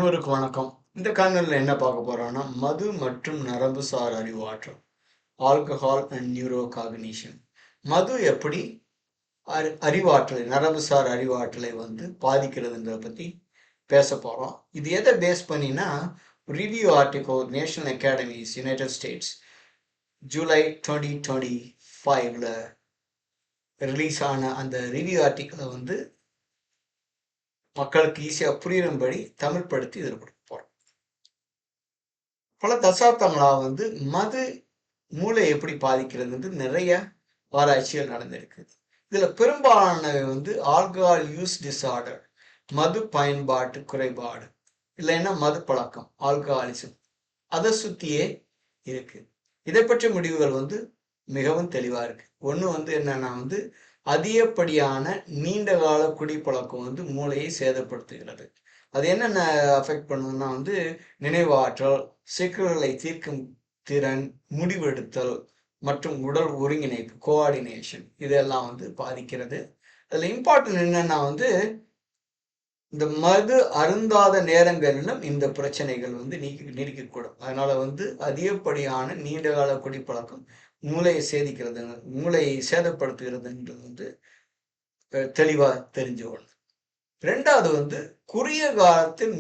அனைவருக்கும் வணக்கம். இந்த காணொளியில் என்ன பார்க்க போறோம்னா, மது மற்றும் நரம்புசார் அறிவாற்றல், ஆல்கஹால் அண்ட் நியூரோ காக்னிஷன். மது எப்படி அறிவாற்றலை, நரம்புசார் அறிவாற்றலை பாதிக்கிறதுன்றத பத்தி பேச போறோம். இது எதை பேஸ் பண்ணினா, review article national academies United States July 2025ல ரிலீஸ் ஆன அந்த ரிவ்யூ ஆர்டிக்கலை மக்களுக்கு ஈஸியாக புரியும்படி தமிழ் படுத்தி இதில் கொடுக்க போறோம். பல தசாப்தங்களா மது மூளை எப்படி பாதிக்கிறது நிறைய ஆராய்ச்சிகள் நடந்திருக்கு. இதுல பெரும்பாலானவை ஆல்கஹால் யூஸ் டிஸார்டர், மது பயன்பாட்டு குறைபாடு, இல்லைன்னா மது பழக்கம், ஆல்கஹாலிசம், அதை சுத்தியே இருக்கு. இதை பற்றிய முடிவுகள் மிகவும் தெளிவா இருக்கு. ஒண்ணு என்னன்னா அதிகப்படியான நீண்ட கால குடிப்பழக்கம் மூளையை சேதப்படுத்துகிறது. அது என்னென்ன அஃபெக்ட் பண்ணுதுன்னா நினைவாற்றல், சிக்கல்களை தீர்க்கும் திறன், முடிவெடுத்தல் மற்றும் உடல் ஒருங்கிணைப்பு, கோஆர்டினேஷன், இதெல்லாம் பாதிக்கிறது. அதுல இம்பார்ட்டன்ட் என்னன்னா இந்த மது அருந்தாத நேரங்களிலும் இந்த பிரச்சனைகள் நீடிக்கக்கூடும். அதனால அதிகப்படியான நீண்டகால குடிப்பழக்கம் மூளையை மூளையை சேதப்படுத்துகிறதுன்றது தெளிவா தெரிஞ்சு ஒண்ணு. ரெண்டாவது குறுகிய காலத்தில்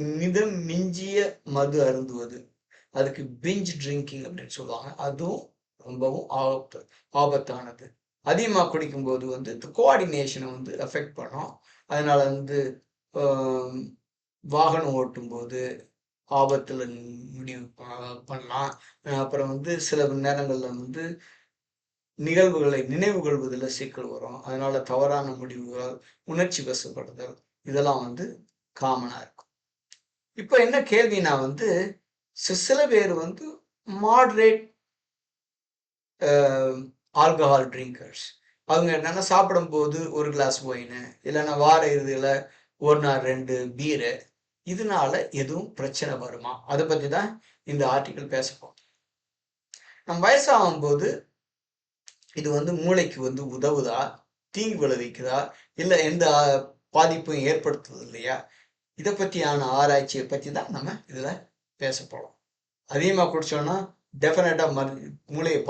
மிஞ்சிய மது அருந்துவது, அதுக்கு பிஞ்ச் ட்ரிங்கிங் அப்படின்னு சொல்லுவாங்க. அதுவும் ரொம்பவும் ஆபத்தானது. அதிகமாக குடிக்கும் போது கோஆர்டினேஷனை அஃபெக்ட் பண்ணும். அதனால வாகனம் ஓட்டும் போது ஆபத்துல முடிவு பண்ணலாம். அப்புறம் சில நேரங்கள்ல நிகழ்வுகளை நினைவு கொள்வதில் சிக்கல் வரும். அதனால தவறான முடிவுகள், உணர்ச்சி வசப்படுதல், இதெல்லாம் காமனா இருக்கும். இப்ப என்ன கேள்வினா சில பேர் மாடரேட் ஆல்கஹால் ட்ரிங்கர்ஸ். அவங்க என்னன்னா சாப்பிடும் போது ஒரு கிளாஸ் ஒயின், இல்லைன்னா வார இறுதியில ஒரு நாள் 2 பீரு, இதனால எதுவும் பிரச்சனை வருமா? அதை பத்தி தான் இந்த ஆர்டிக்கிள் பேசப்போம். நம்ம வயசாகும் போது இது மூளைக்கு உதவுதா, தீங்கு விளைவிக்குதா, இல்லை எந்த பாதிப்பும் ஏற்படுத்துவது இல்லையா? இதை பற்றியான ஆராய்ச்சியை பற்றி தான் நம்ம இதுல பேச போறோம். அதிகமாக குடிச்சோம்னா டெஃபினட்டா மூளையை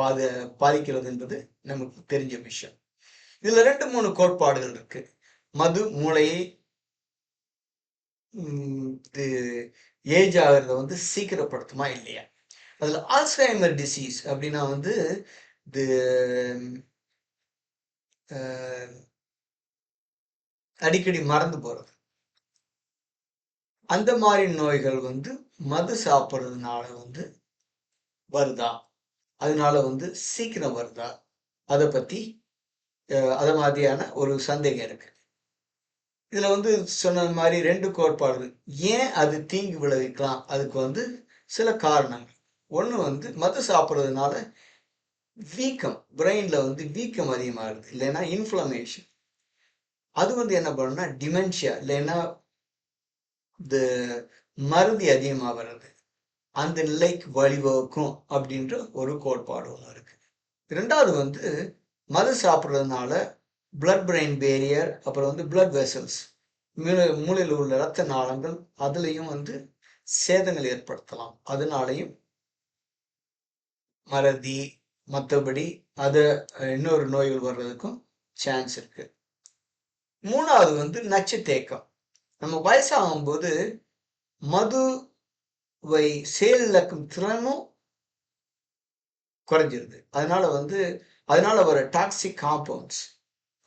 பாதிக்கிறதுன்றது நமக்கு தெரிஞ்ச விஷயம். இதுல 2-3 கோட்பாடுகள் இருக்கு. மது மூளையை ஏஜ் ஆகிறத சீக்கிரப்படுத்துமா இல்லையா? அதுல ஆல்சைமர் டிசீஸ் அப்படின்னா இது அடிக்கடி மறந்து போறது, அந்த மாதிரி நோய்கள் மது சாப்பிட்றதுனால வருதா, அதனால சீக்கிரம் வருதா, அதை பத்தி அதை மாதிரியான ஒரு சந்தேகம் இருக்கு. இதுல சொன்ன மாதிரி 2 கோட்பாடு. ஏன் அது தீங்கு விளைவிக்கலாம்? அதுக்கு சில காரணங்கள். ஒண்ணு மது சாப்பிட்றதுனால வீக்கம், பிரெயின்ல வீக்கம் அதிகமாகுது, இல்லைன்னா இன்ஃப்ளமேஷன். அது என்ன பண்ணுன்னா டிமென்ஷியா, இல்லைன்னா இந்த மறதி அதிகமாக வர்றது, அந்த நிலைக்கு வழிவகுக்கும் அப்படின்ற ஒரு கோட்பாடு ஒன்று இருக்கு. ரெண்டாவது மது சாப்பிட்றதுனால பிளட் பிரெயின் பேரியர், அப்புறம் பிளட் வெசல்ஸ், மூளையில் உள்ள இரத்த நாளங்கள், அதுலயும் சேதங்கள் ஏற்படுத்தலாம். அதனாலையும் மறதி, மற்றபடி அது இன்னொரு நோய்கள் வர்றதுக்கும் சான்ஸ் இருக்கு. மூணாவது நச்சு தேக்கம். நம்ம வயசாகும் போது மதுவை செயலிழக்கும் திறனும் குறைஞ்சிருது. அதனால வர டாக்ஸிக் காம்பவுண்ட்ஸ்,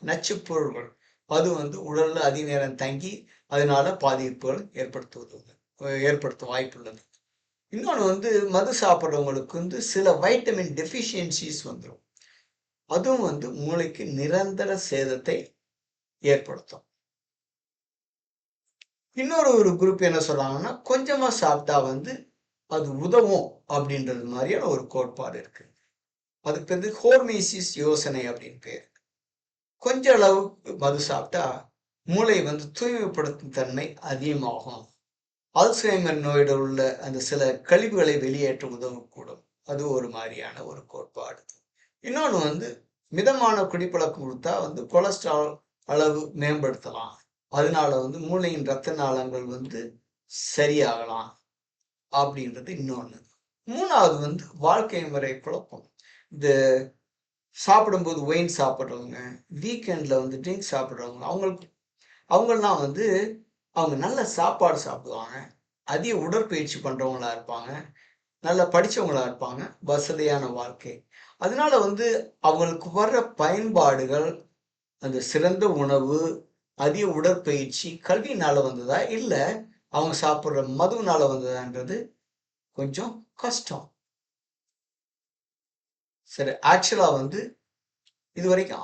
நச்சு பொருள்கள், அது உடல்ல அதிக நேரம் தங்கி அதனால பாதிப்புகள் ஏற்படுத்த வாய்ப்புள்ளது. இன்னொன்று மது சாப்பிட்றவங்களுக்கு சில வைட்டமின் டெஃபிஷியன்சிஸ் வந்துடும். அதுவும் மூளைக்கு நிரந்தர சேதத்தை ஏற்படுத்தும். இன்னொரு குரூப் என்ன சொல்றாங்கன்னா, கொஞ்சமா சாப்பிட்டா அது உதவும் அப்படின்றது மாதிரியான ஒரு கோட்பாடு இருக்கு. அதுக்கு பேரு ஹோர்மேசிஸ் யோசனை அப்படின்னு பேர். கொஞ்ச அளவு மது சாப்பிட்டா மூளை தூய்மைப்படுத்தும் தன்மை அதிகமாகும். அல்சைமர் நோயிட உள்ள அந்த சில கழிவுகளை வெளியேற்ற உதவக்கூடும். அது ஒரு மாதிரியான ஒரு கோட்பாடு. இன்னொன்று மிதமான குடிப்பழக்கம் கொடுத்தா கொலஸ்ட்ரால் அளவு மேம்படுத்தலாம். அதனால மூளையின் இரத்த நாளங்கள் சரியாகலாம் அப்படின்றது இன்னொன்று. மூணாவது வந்து வாழ்க்கை முறை குழப்பம். இந்த சாப்பிடும்போது ஒயின் சாப்பிட்றவங்க, வீக்கெண்டில் வந்து ட்ரிங்க் சாப்பிட்றவங்க, அவங்கெல்லாம் வந்து அவங்க நல்ல சாப்பாடு சாப்பிடுவாங்க, அதிக உடற்பயிற்சி பண்ணுறவங்களா இருப்பாங்க, நல்லா படித்தவங்களா இருப்பாங்க, வசதியான வாழ்க்கை. அதனால வந்து அவங்களுக்கு வர்ற பயன்பாடுகள் அந்த சிறந்த உணவு, அதிக உடற்பயிற்சி, கல்வியினால வந்ததா? இல்ல அவங்க சாப்பிடுற மதுவுனால வந்ததான்றது கொஞ்சம் கஷ்டம். சரி, ஆக்சுவலா வந்து இதுவரைக்கும்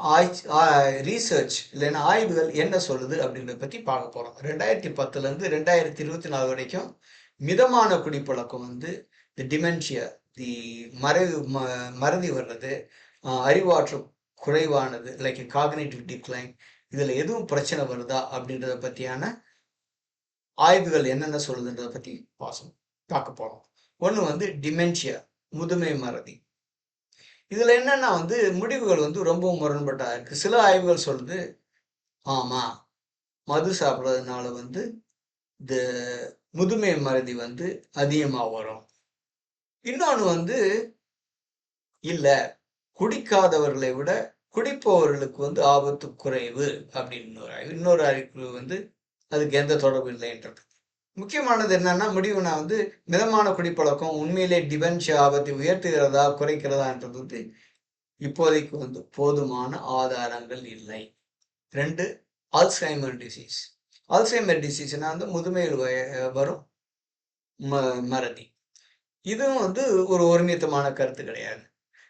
ரீசர்ச் இல்லைன்னா ஆய்வுகள் என்ன சொல்லுது அப்படின்றத பத்தி பார்க்க போறோம். 2010ல இருந்து 2024 வரைக்கும் மிதமான குடிப்பழக்கம் வந்து டிமென்ஷியா, தி மறைவு மறதி வர்றது, அறிவாற்றல் குறைவானது, லைக் காக்னிட்டிவ் டிக்ளைன், இதுல எதுவும் பிரச்சனை வருதா அப்படின்றத பத்தியான ஆய்வுகள் என்னென்ன சொல்லுதுன்றத பத்தி பார்க்க போறோம். ஒண்ணு வந்து டிமென்ஷியா, முதுமை மறதி. இதுல என்னன்னா வந்து முடிவுகள் வந்து ரொம்பவும் முரண்பட்டா இருக்கு. சில ஆய்வுகள் சொல்லுது, ஆமா, மது சாப்பிடுறதுனால வந்து இந்த முதுமை மறதி வந்து அதிகமா வரும். இன்னொன்னு வந்து இல்ல, குடிக்காதவர்களை விட குடிப்பவர்களுக்கு வந்து ஆபத்து குறைவு அப்படின்னு இன்னொரு அறிவிப்பு வந்து அதுக்கு எந்த தொடர்பு இல்லைன்றது. முக்கியமானது என்னன்னா முடிவு நான் வந்து மிதமான குடிப்பழக்கம் உண்மையிலே டிமென்ஷியா ஆபத்தை உயர்த்துகிறதா குறைக்கிறதான்றது வந்து இப்போதைக்கு வந்து போதுமான ஆதாரங்கள் இல்லை. 2, ஆல்சைமர் டிசீஸ். ஆல்சைமர் டிசீஸ்னா வந்து முதுமையில் வரும் மறதி. இதுவும் வந்து ஒரு ஒருமித்தமான கருத்து கிடையாது.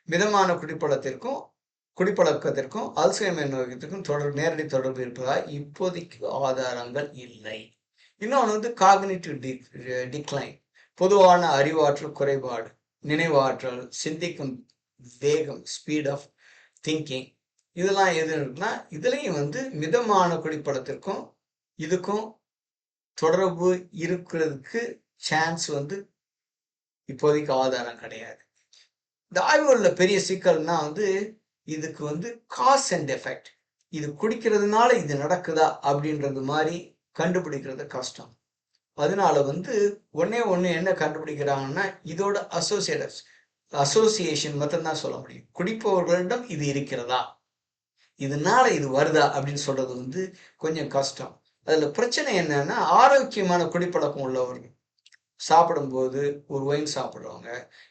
மிதமான குடிப்பழக்கத்திற்கும் ஆல்சைமர் நோய்க்கும் நேரடி தொடர்பு இருப்பதா இப்போதைக்கு ஆதாரங்கள் இல்லை. இன்னொன்று வந்து காக்னிட்டிவ் டிக்ளைன், பொதுவான அறிவாற்றல் குறைபாடு, நினைவாற்றல், சிந்திக்கும் வேகம், ஸ்பீட் ஆஃப் திங்கிங், இதெல்லாம் எது இருக்குன்னா இதுலயும் வந்து மிதமான குடிப்பழக்கத்திற்கும் இதுக்கும் தொடர்பு இருக்கிறதுக்கு சான்ஸ் வந்து இப்போதைக்கு ஆதாரம் கிடையாது. இந்த ஆய்வுகளில் பெரிய சிக்கல்னா வந்து இதுக்கு வந்து காஸ் அண்ட் எஃபெக்ட், இது குடிக்கிறதுனால இது நடக்குதா அப்படின்றது மாதிரி கண்டுபிடிக்கிறது கஷ்டம். அதனால வந்து ஒண்ணு என்ன கண்டுபிடிக்கிறாங்கன்னா இதோட அசோசியேஷன் மட்டும்தான் சொல்ல முடியும். குடிப்பவர்களிடம் இது இருக்கிறதா, இதனால இது வருதா அப்படின்னு சொல்றது வந்து கொஞ்சம் கஷ்டம். அதுல பிரச்சனை என்னன்னா ஆரோக்கியமான குடிப்பழக்கம் உள்ளவர்கள் சாப்பிடும்போது ஒரு ஒயின் சாப்பிட்றவங்க,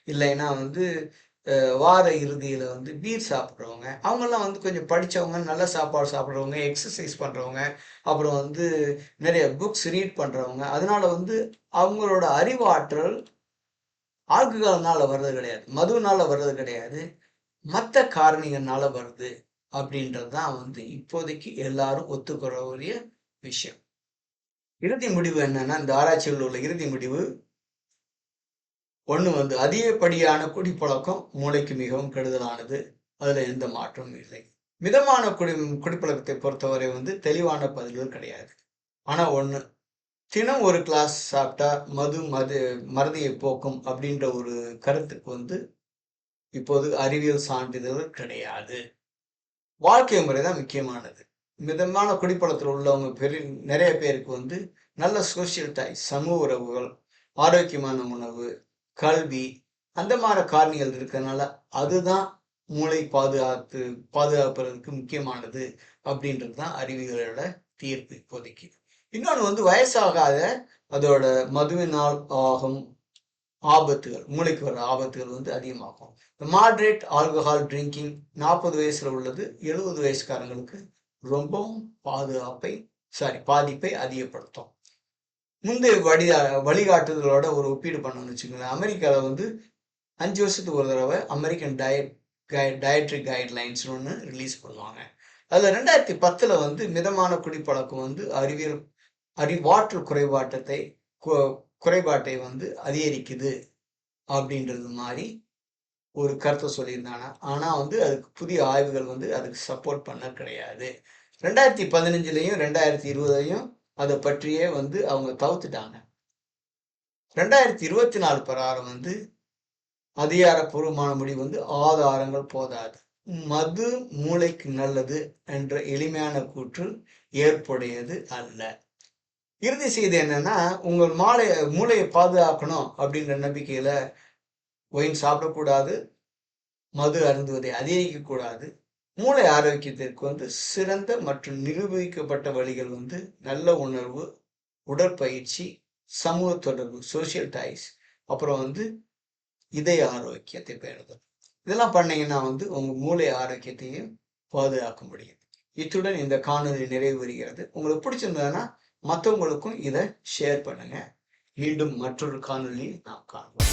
இல்லைன்னா வந்து வார இறுதியில் வந்து பீர் சாப்பிட்றவங்க, அவங்கெல்லாம் வந்து கொஞ்சம் படித்தவங்க, நல்ல சாப்பாடு சாப்பிட்றவங்க, எக்ஸசைஸ் பண்ணுறவங்க, அப்புறம் வந்து நிறைய புக்ஸ் ரீட் பண்ணுறவங்க, அதனால வந்து அவங்களோட அறிவாற்றல் ஆல்கஹால்னால வர்றது கிடையாது, மதுனால வர்றது கிடையாது, மற்ற காரணிகள்னால வருது அப்படின்றது தான் வந்து இப்போதைக்கு எல்லாரும் ஒத்துக்கிறக்கூடிய விஷயம். இறுதி முடிவு என்னன்னா, இந்த ஆராய்ச்சியில் உள்ள இறுதி முடிவு ஒண்ணு வந்து அதிகப்படியான குடிப்பழக்கம் மூளைக்கு மிகவும் கெடுதலானது. அதுல எந்த மாற்றமும் இல்லை. மிதமான குடிப்பழக்கத்தை பொறுத்தவரை வந்து தெளிவான பதில்கள் கிடையாது. ஆனா ஒண்ணு, தினம் ஒரு கிளாஸ் சாப்பிட்டா மறதியை போக்கும் அப்படின்ற ஒரு கருத்துக்கு வந்து இப்போது அறிவியல் சான்றிதழ்கள் கிடையாது. வாழ்க்கை முறை தான் முக்கியமானது. மிதமான குடிப்பழக்கத்தில் உள்ளவங்க நிறைய பேருக்கு வந்து நல்ல சோசியல் டைஸ், சமூக உறவுகள், ஆரோக்கியமான உணவு, கல்வி, அந்த மாதிரி காரணிகள் இருக்கிறதுனால அதுதான் மூளை பாதுகாப்பதற்கு முக்கியமானது அப்படின்றது தான் அறிவியலோட தீர்ப்பு இப்போதைக்கு. இன்னொன்று வந்து வயசாகாத அதோட மதுவினால் ஆகும் ஆபத்துகள், மூளைக்கு வர ஆபத்துகள் வந்து அதிகமாகும். மாட்ரேட் ஆல்கஹால் ட்ரிங்கிங் 40 வயசுல உள்ளது 70 வயசுக்காரங்களுக்கு ரொம்பவும் பாதிப்பை அதிகப்படுத்தும். முந்தைய வழிகாட்டுதலோட ஒரு ஒப்பீடு பண்ணணும்னு வச்சுக்கோங்களேன். அமெரிக்காவில் வந்து 5 வருஷத்துக்கு ஒரு தடவை அமெரிக்கன் டயட்ரி கைட்லைன்ஸ்னு ஒன்று ரிலீஸ் பண்ணுவாங்க. அதில் 2010 வந்து மிதமான குடிப்பழக்கம் வந்து அறிவாற்றல் குறைபாட்டை வந்து அதிகரிக்குது அப்படின்றது மாதிரி ஒரு கருத்தை சொல்லியிருந்தாங்க. ஆனால் வந்து அதுக்கு புதிய ஆய்வுகள் வந்து அதுக்கு சப்போர்ட் பண்ண கிடையாது. 2015லையும் 2020லையும் அதை பற்றியே வந்து அவங்க தவிர்த்துட்டாங்க. 2024 பிரகாரம் வந்து அதிகாரப்பூர்வமான முடிவு வந்து ஆதாரங்கள் போதாது, மது மூளைக்கு நல்லது என்ற எளிமையான கூற்று ஏற்புடையது அல்ல. இறுதி செய்தி என்னன்னா, உங்கள் மூளையை பாதுகாக்கணும் அப்படின்ற நம்பிக்கையில ஒயின் சாப்பிடக்கூடாது, மது அருந்துவதை அதிகரிக்கக்கூடாது. மூளை ஆரோக்கியத்திற்கு சிறந்த மற்றும் நிரூபிக்கப்பட்ட வழிகள் நல்ல உணர்வு, உடற்பயிற்சி, சமூக தொடர்பு, சோசியல் டைஸ், அப்புறம் இதய ஆரோக்கியத்தை பேணுதல். இதெல்லாம் பண்ணீங்கன்னா உங்க மூளை ஆரோக்கியத்தையும் பாதுகாக்க முடியும். இத்துடன் இந்த காணொலி நிறைவு பெறுகிறது. உங்களுக்கு பிடிச்சிருந்ததுன்னா மற்றவங்களுக்கும் இதை ஷேர் பண்ணுங்க. மீண்டும் மற்றொரு காணொலியில் நாம் காண்போம்.